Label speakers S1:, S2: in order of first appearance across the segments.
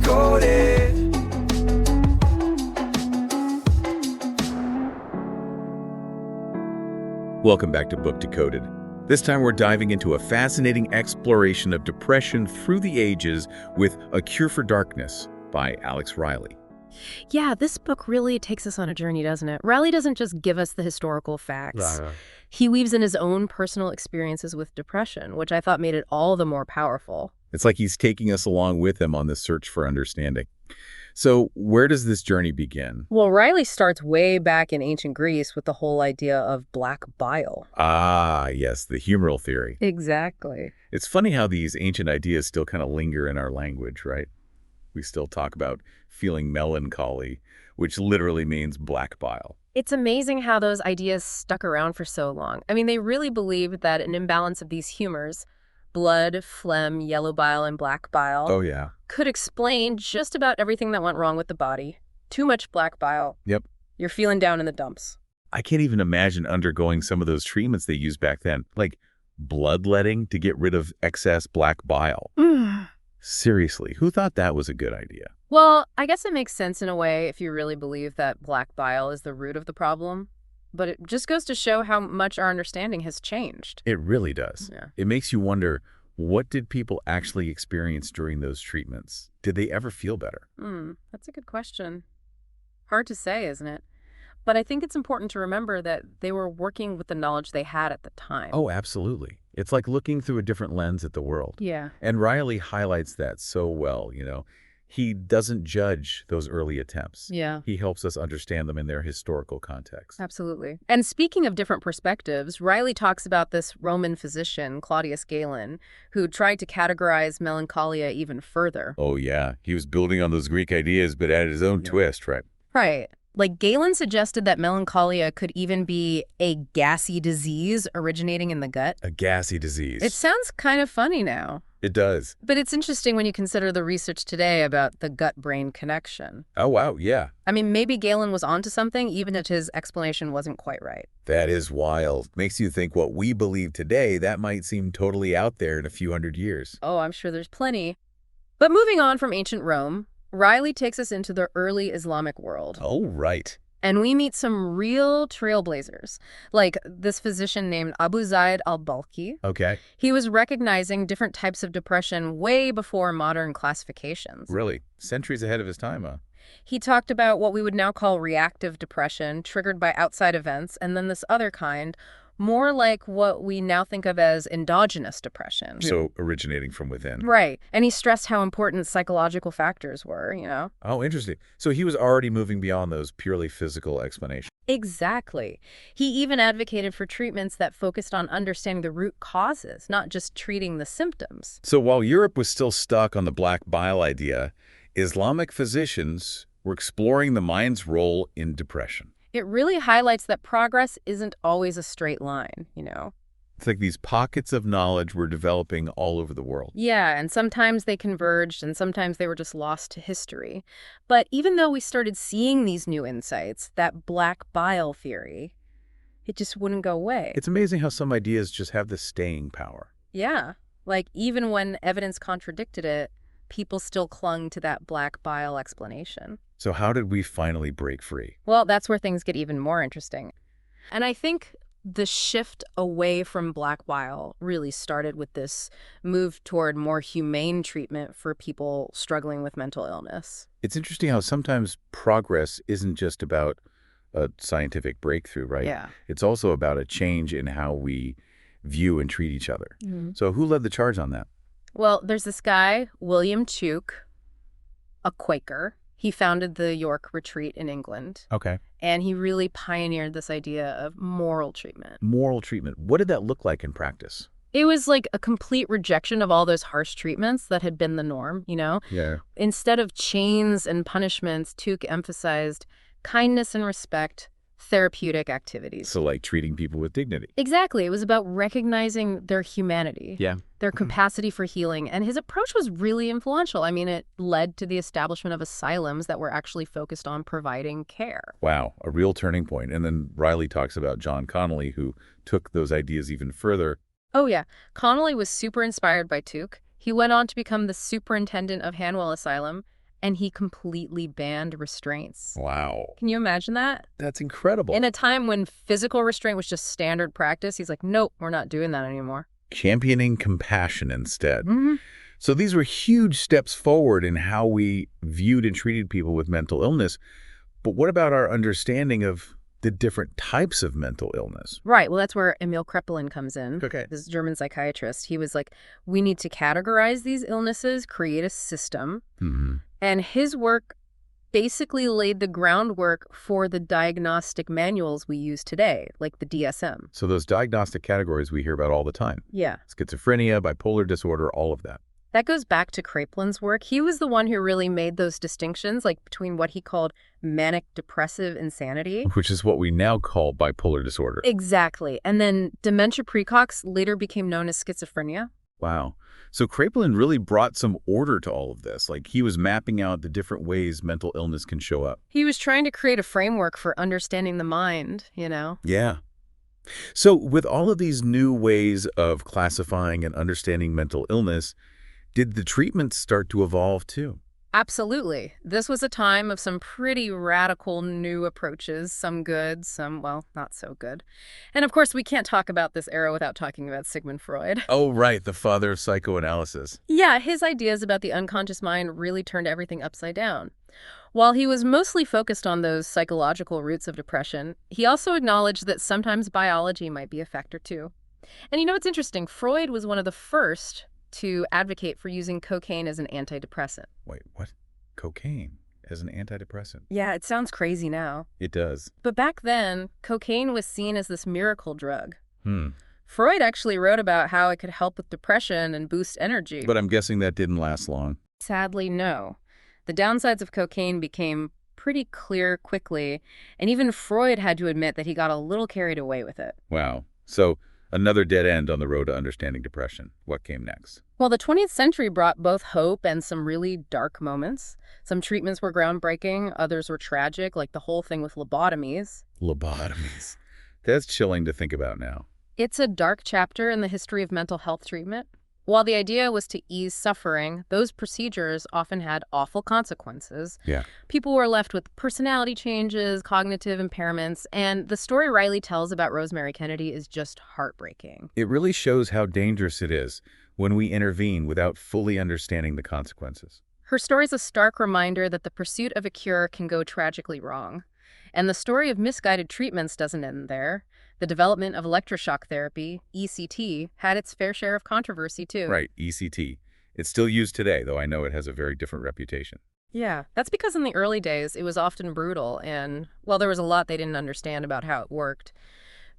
S1: Decoded.
S2: Welcome back to Book Decoded. This time we're diving into a fascinating exploration of depression through the ages with A Cure for Darkness by Alex Riley.
S3: Yeah, this book really takes us on a journey, doesn't it? Riley doesn't just give us the historical facts. He weaves in his own personal experiences with depression, which I thought made it all the more powerful.
S2: It's like he's taking us along with him on this search for understanding. So where does this journey begin?
S3: Well, Riley starts way back in ancient Greece with the whole idea of black bile.
S2: Ah, yes, the humoral theory.
S3: Exactly.
S2: It's funny how these ancient ideas still kind of linger in our language, right? We still talk about feeling melancholy, which literally means black bile.
S3: It's amazing how those ideas stuck around for so long. I mean, they really believed that an imbalance of these humors, blood, phlegm, yellow bile, and black bile,
S2: Oh, yeah.
S3: could explain just about everything that went wrong with the body. Too much black bile.
S2: Yep.
S3: You're feeling down in the dumps.
S2: I can't even imagine undergoing some of those treatments they used back then, like bloodletting to get rid of excess black bile. Seriously, who thought that was a good idea?
S3: Well, I guess it makes sense in a way if you really believe that black bile is the root of the problem. But it just goes to show how much our understanding has changed.
S2: It really does.
S3: Yeah.
S2: It makes you wonder, what did people actually experience during those treatments? Did they ever feel better?
S3: That's a good question. Hard to say, isn't it? But I think it's important to remember that they were working with the knowledge they had at the time.
S2: Oh, absolutely. It's like looking through a different lens at the world.
S3: Yeah.
S2: And Riley highlights that so well, He doesn't judge those early attempts.
S3: Yeah.
S2: He helps us understand them in their historical context.
S3: Absolutely. And speaking of different perspectives, Riley talks about this Roman physician, Claudius Galen, who tried to categorize melancholia even further.
S2: Oh, yeah. He was building on those Greek ideas, but added his own twist, right?
S3: Right. Like Galen suggested that melancholia could even be a gassy disease originating in the gut.
S2: A gassy disease.
S3: It sounds kind of funny now.
S2: It does.
S3: But it's interesting when you consider the research today about the gut-brain connection.
S2: Oh, wow, yeah.
S3: I mean, maybe Galen was onto something, even if his explanation wasn't quite right.
S2: That is wild. Makes you think what we believe today, that might seem totally out there in a few hundred years.
S3: Oh, I'm sure there's plenty. But moving on from ancient Rome, Riley takes us into the early Islamic world.
S2: Oh, right.
S3: And we meet some real trailblazers, like this physician named Abu Zaid al-Balkhi.
S2: Okay.
S3: He was recognizing different types of depression way before modern classifications.
S2: Really? Centuries ahead of his time, huh?
S3: He talked about what we would now call reactive depression, triggered by outside events, and then this other kind, more like what we now think of as endogenous depression.
S2: So originating from within.
S3: Right. And he stressed how important psychological factors were.
S2: Oh, interesting. So he was already moving beyond those purely physical explanations.
S3: Exactly. He even advocated for treatments that focused on understanding the root causes, not just treating the symptoms.
S2: So while Europe was still stuck on the black bile idea, Islamic physicians were exploring the mind's role in depression.
S3: It really highlights that progress isn't always a straight line.
S2: It's like these pockets of knowledge were developing all over the world.
S3: Yeah, and sometimes they converged and sometimes they were just lost to history. But even though we started seeing these new insights, that black bile theory, it just wouldn't go away.
S2: It's amazing how some ideas just have this staying power.
S3: Yeah, like even when evidence contradicted it, people still clung to that black bile explanation.
S2: So how did we finally break free?
S3: Well, that's where things get even more interesting. And I think the shift away from black bile really started with this move toward more humane treatment for people struggling with mental illness.
S2: It's interesting how sometimes progress isn't just about a scientific breakthrough, right?
S3: Yeah.
S2: It's also about a change in how we view and treat each other.
S3: Mm-hmm.
S2: So who led the charge on that?
S3: Well, there's this guy, William Tuke, a Quaker. He founded the York Retreat in England.
S2: Okay.
S3: And he really pioneered this idea of moral treatment.
S2: Moral treatment. What did that look like in practice?
S3: It was like a complete rejection of all those harsh treatments that had been the norm,
S2: Yeah.
S3: Instead of chains and punishments, Tuke emphasized kindness and respect, therapeutic activities.
S2: So like treating people with dignity.
S3: Exactly. It was about recognizing their humanity.
S2: Yeah.
S3: Their capacity for healing. And his approach was really influential. I mean, it led to the establishment of asylums that were actually focused on providing care.
S2: Wow, a real turning point. And then Riley talks about John Connolly, who took those ideas even further.
S3: Oh, yeah. Connolly was super inspired by Tuke. He went on to become the superintendent of Hanwell Asylum, and he completely banned restraints.
S2: Wow.
S3: Can you imagine that?
S2: That's incredible.
S3: In a time when physical restraint was just standard practice, he's like, nope, we're not doing that anymore.
S2: Championing compassion instead.
S3: Mm-hmm.
S2: So these were huge steps forward in how we viewed and treated people with mental illness. But what about our understanding of the different types of mental illness?
S3: Right. Well, that's where Emil Kraepelin comes in.
S2: Okay.
S3: This German psychiatrist. He was like, we need to categorize these illnesses, create a system.
S2: Mm-hmm.
S3: And his work basically laid the groundwork for the diagnostic manuals we use today, like the DSM.
S2: So those diagnostic categories we hear about all the time.
S3: Yeah.
S2: Schizophrenia, bipolar disorder, all of that.
S3: That goes back to Kraepelin's work. He was the one who really made those distinctions, like between what he called manic depressive insanity.
S2: Which is what we now call bipolar disorder.
S3: Exactly. And then dementia precox later became known as schizophrenia.
S2: Wow. So Kraepelin really brought some order to all of this. Like he was mapping out the different ways mental illness can show up.
S3: He was trying to create a framework for understanding the mind, you know?
S2: Yeah. So with all of these new ways of classifying and understanding mental illness, did the treatments start to evolve too?
S3: Absolutely. This was a time of some pretty radical new approaches, some good, some, well, not so good. And of course, we can't talk about this era without talking about Sigmund Freud.
S2: Oh, right, the father of psychoanalysis.
S3: Yeah, his ideas about the unconscious mind really turned everything upside down. While he was mostly focused on those psychological roots of depression, he also acknowledged that sometimes biology might be a factor too. And you know what's interesting? Freud was one of the first to advocate for using cocaine as an antidepressant.
S2: Wait, what? Cocaine as an antidepressant?
S3: Yeah, it sounds crazy now.
S2: It does.
S3: But back then, cocaine was seen as this miracle drug.
S2: Hmm.
S3: Freud actually wrote about how it could help with depression and boost energy.
S2: But I'm guessing that didn't last long.
S3: Sadly, no. The downsides of cocaine became pretty clear quickly, and even Freud had to admit that he got a little carried away with it.
S2: Wow. So another dead end on the road to understanding depression. What came next?
S3: Well, the 20th century brought both hope and some really dark moments. Some treatments were groundbreaking, others were tragic, like the whole thing with lobotomies.
S2: Lobotomies. That's chilling to think about now.
S3: It's a dark chapter in the history of mental health treatment. While the idea was to ease suffering, those procedures often had awful consequences.
S2: Yeah.
S3: People were left with personality changes, cognitive impairments, and the story Riley tells about Rosemary Kennedy is just heartbreaking.
S2: It really shows how dangerous it is when we intervene without fully understanding the consequences.
S3: Her story is a stark reminder that the pursuit of a cure can go tragically wrong. And the story of misguided treatments doesn't end there. The development of electroshock therapy, ECT, had its fair share of controversy, too.
S2: Right, ECT. It's still used today, though I know it has a very different reputation.
S3: Yeah, that's because in the early days, it was often brutal, and, well, there was a lot they didn't understand about how it worked.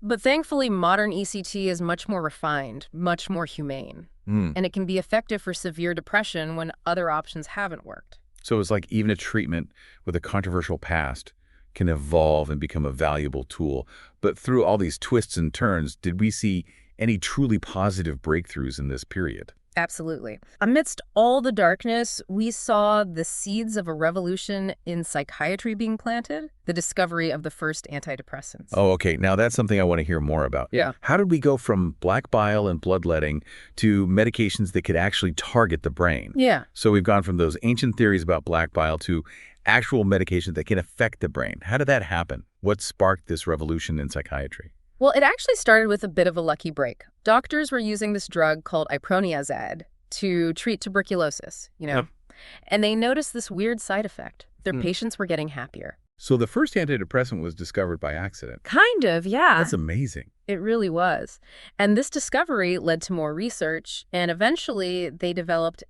S3: But thankfully, modern ECT is much more refined, much more humane. And it can be effective for severe depression when other options haven't worked.
S2: So it's like even a treatment with a controversial past can evolve and become a valuable tool. But through all these twists and turns, did we see any truly positive breakthroughs in this period?
S3: Absolutely. Amidst all the darkness, we saw the seeds of a revolution in psychiatry being planted, the discovery of the first antidepressants.
S2: Oh, okay. Now that's something I want to hear more about.
S3: Yeah.
S2: How did we go from black bile and bloodletting to medications that could actually target the brain?
S3: Yeah.
S2: So we've gone from those ancient theories about black bile to actual medications that can affect the brain. How did that happen? What sparked this revolution in psychiatry?
S3: Well, it actually started with a bit of a lucky break. Doctors were using this drug called iproniazid to treat tuberculosis,
S2: Yep.
S3: And they noticed this weird side effect. Their patients were getting happier.
S2: So the first antidepressant was discovered by accident.
S3: Kind of, yeah.
S2: That's amazing.
S3: It really was. And this discovery led to more research, and eventually they developed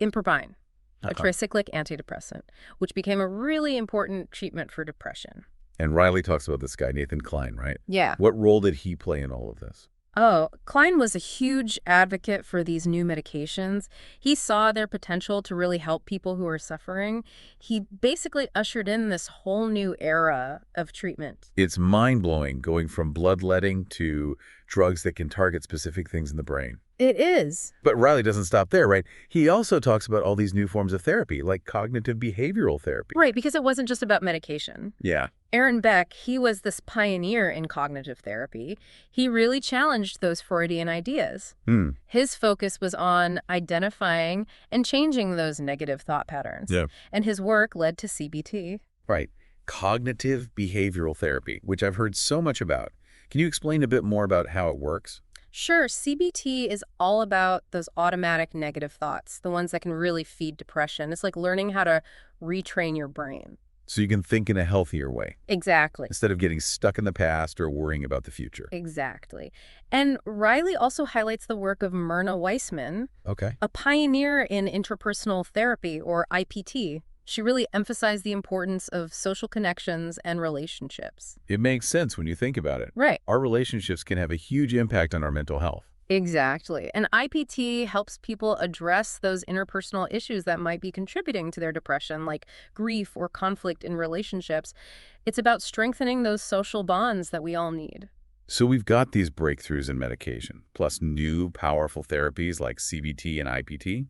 S3: improbine, a tricyclic antidepressant, which became a really important treatment for depression.
S2: And Riley talks about this guy, Nathan Klein, right?
S3: Yeah.
S2: What role did he play in all of this?
S3: Oh, Klein was a huge advocate for these new medications. He saw their potential to really help people who are suffering. He basically ushered in this whole new era of treatment.
S2: It's mind-blowing going from bloodletting to drugs that can target specific things in the brain.
S3: It is.
S2: But Riley doesn't stop there, right? He also talks about all these new forms of therapy, like cognitive behavioral therapy.
S3: Right, because it wasn't just about medication.
S2: Yeah.
S3: Aaron Beck, he was this pioneer in cognitive therapy. He really challenged those Freudian ideas.
S2: Hmm.
S3: His focus was on identifying and changing those negative thought patterns.
S2: Yeah.
S3: And his work led to CBT.
S2: Right. Cognitive behavioral therapy, which I've heard so much about. Can you explain a bit more about how it works?
S3: Sure, CBT is all about those automatic negative thoughts, the ones that can really feed depression. It's like learning how to retrain your brain.
S2: So you can think in a healthier way,
S3: Exactly.
S2: instead of getting stuck in the past or worrying about the future.
S3: Exactly. And Riley also highlights the work of Myrna Weissman,
S2: Okay.
S3: a pioneer in interpersonal therapy, or IPT. She really emphasized the importance of social connections and relationships.
S2: It makes sense when you think about it.
S3: Right.
S2: Our relationships can have a huge impact on our mental health.
S3: Exactly. And IPT helps people address those interpersonal issues that might be contributing to their depression, like grief or conflict in relationships. It's about strengthening those social bonds that we all need.
S2: So we've got these breakthroughs in medication, plus new powerful therapies like CBT and IPT.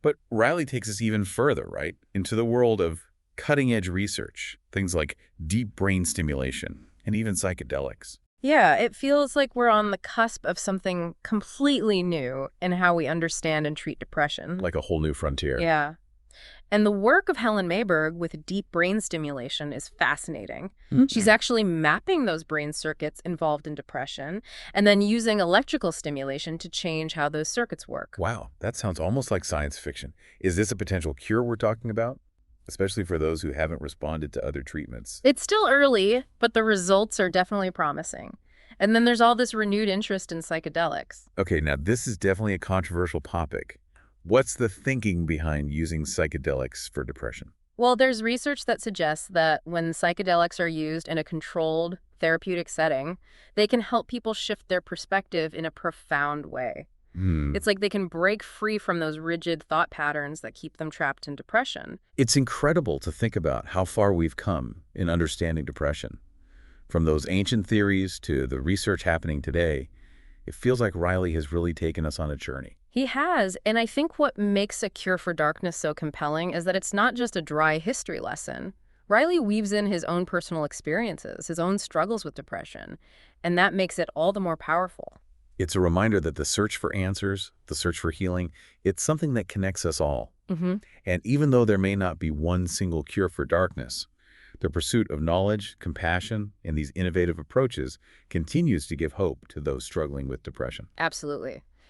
S2: But Riley takes us even further, right? Into the world of cutting-edge research, things like deep brain stimulation and even psychedelics.
S3: Yeah, it feels like we're on the cusp of something completely new in how we understand and treat depression.
S2: Like a whole new frontier.
S3: Yeah. And the work of Helen Mayberg with deep brain stimulation is fascinating.
S2: Hmm.
S3: She's actually mapping those brain circuits involved in depression and then using electrical stimulation to change how those circuits work.
S2: Wow, that sounds almost like science fiction. Is this a potential cure we're talking about? Especially for those who haven't responded to other treatments.
S3: It's still early, but the results are definitely promising. And then there's all this renewed interest in psychedelics.
S2: Okay, now this is definitely a controversial topic. What's the thinking behind using psychedelics for depression?
S3: Well, there's research that suggests that when psychedelics are used in a controlled therapeutic setting, they can help people shift their perspective in a profound way.
S2: Hmm.
S3: It's like they can break free from those rigid thought patterns that keep them trapped in depression.
S2: It's incredible to think about how far we've come in understanding depression. From those ancient theories to the research happening today, it feels like Riley has really taken us on a journey.
S3: He has, and I think what makes A Cure for Darkness so compelling is that it's not just a dry history lesson. Riley weaves in his own personal experiences, his own struggles with depression, and that makes it all the more powerful.
S2: It's a reminder that the search for answers, the search for healing, it's something that connects us all.
S3: Mm-hmm.
S2: And even though there may not be one single cure for darkness, the pursuit of knowledge, compassion, and these innovative approaches continues to give hope to those struggling with depression.
S3: Absolutely.